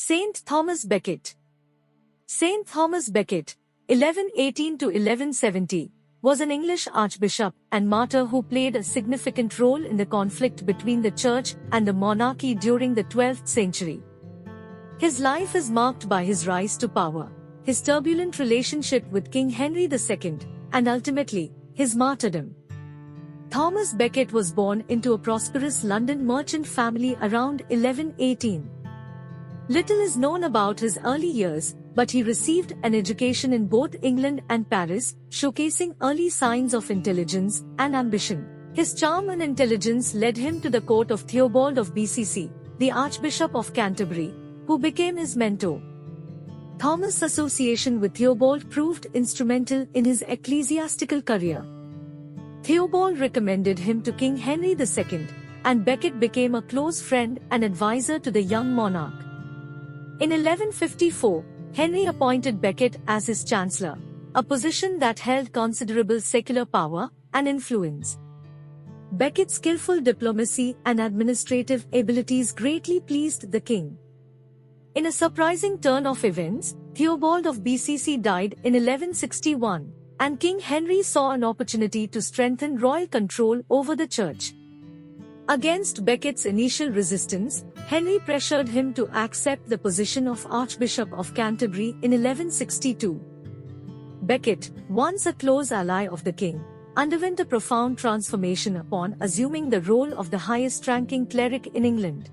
St. Thomas Becket. St. Thomas Becket, 1118 to 1170, was an English archbishop and martyr who played a significant role in the conflict between the church and the monarchy during the 12th century. His life is marked by his rise to power, his turbulent relationship with King Henry II, and ultimately, his martyrdom. Thomas Becket was born into a prosperous London merchant family around 1118. Little is known about his early years, but he received an education in both England and Paris, showcasing early signs of intelligence and ambition. His charm and intelligence led him to the court of Theobald of Becket, the Archbishop of Canterbury, who became his mentor. Thomas' association with Theobald proved instrumental in his ecclesiastical career. Theobald recommended him to King Henry II, and Becket became a close friend and advisor to the young monarch. In 1154, Henry appointed Becket as his chancellor, a position that held considerable secular power and influence. Becket's skillful diplomacy and administrative abilities greatly pleased the king. In a surprising turn of events, Theobald of Becket died in 1161, and King Henry saw an opportunity to strengthen royal control over the church. Against Becket's initial resistance, Henry pressured him to accept the position of Archbishop of Canterbury in 1162. Becket, once a close ally of the king, underwent a profound transformation upon assuming the role of the highest-ranking cleric in England.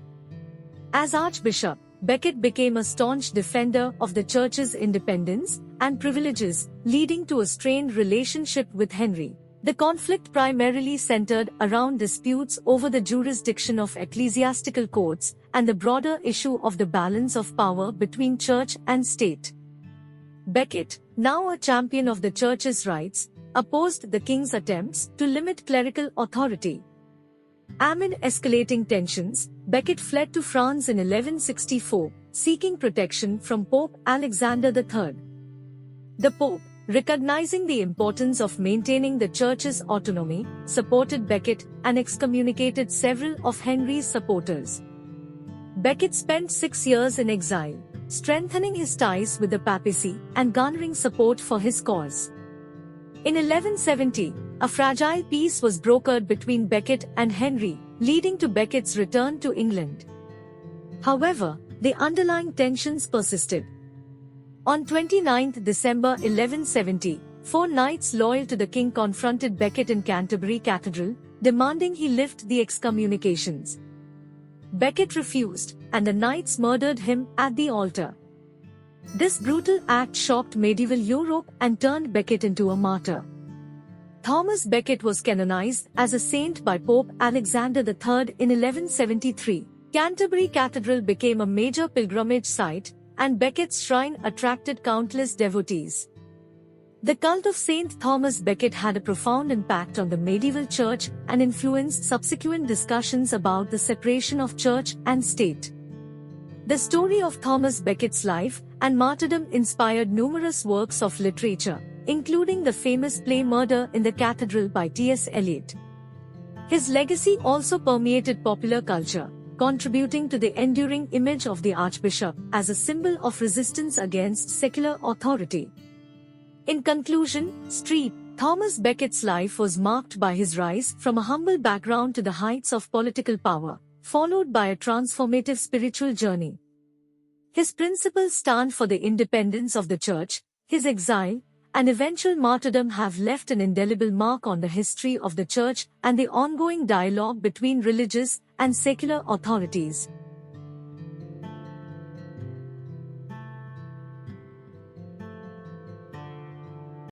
As Archbishop, Becket became a staunch defender of the church's independence and privileges, leading to a strained relationship with Henry. The conflict primarily centered around disputes over the jurisdiction of ecclesiastical courts and the broader issue of the balance of power between church and state. Becket, now a champion of the church's rights, opposed the king's attempts to limit clerical authority. Amid escalating tensions, Becket fled to France in 1164, seeking protection from Pope Alexander III. The Pope, recognizing the importance of maintaining the church's autonomy, supported Becket and excommunicated several of Henry's supporters. Becket spent 6 years in exile, strengthening his ties with the papacy and garnering support for his cause. In 1170, a fragile peace was brokered between Becket and Henry, leading to Becket's return to England. However, the underlying tensions persisted. On 29 December 1170, 4 knights loyal to the king confronted Becket in Canterbury Cathedral, demanding he lift the excommunications. Becket refused, and the knights murdered him at the altar. This brutal act shocked medieval Europe and turned Becket into a martyr. Thomas Becket was canonized as a saint by Pope Alexander III in 1173. Canterbury Cathedral became a major pilgrimage site, and Becket's shrine attracted countless devotees. The cult of St. Thomas Becket had a profound impact on the medieval church and influenced subsequent discussions about the separation of church and state. The story of Thomas Becket's life and martyrdom inspired numerous works of literature, including the famous play Murder in the Cathedral by T.S. Eliot. His legacy also permeated popular culture, contributing to the enduring image of the Archbishop as a symbol of resistance against secular authority. In conclusion, Thomas Becket's life was marked by his rise from a humble background to the heights of political power, followed by a transformative spiritual journey. His principles stand for the independence of the Church, his exile, and eventual martyrdom have left an indelible mark on the history of the Church and the ongoing dialogue between religious and secular authorities.